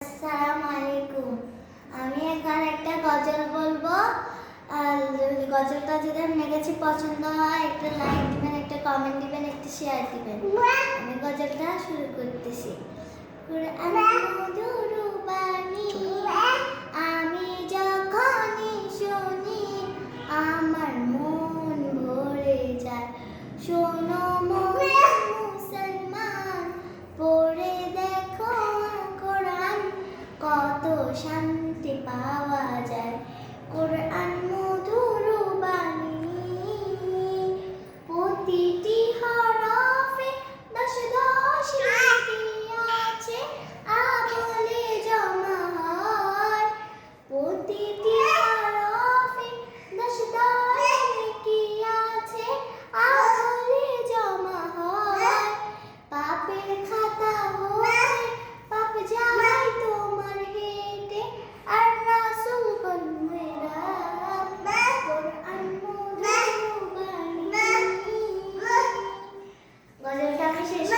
আসসালামু আলাইকুম। আমি এখন একটা গজল বলবো। গজলটা যদি আপনার কাছে পছন্দ হয় একটা লাইক দিবেন, একটা কমেন্ট দিবেন, একটা শেয়ার দিবেন। আমি গজলটা শুরু করতেছি। কুরআন মধুর বাণী আমি যখনই শুনি আমার মন ভরে যায়। শোনো মুসলমান, পড়ে দেখো কোরআন, কত শান্তি পাওয়া যায়। কোরআন মধুর বাণী, প্রতিটি হরফে দশ দশ নেকি আছে, আমলে জমা হয়। প্রতিটি হরফে দশ দশ নেকি আছে, আমলে জমা হয়। পাপের খাতা হতে পাপ যায় তোমার হেঁটে, আর রাসূল বললেরা কোরআন মধুর বাণী। গজলটা আমি শেষ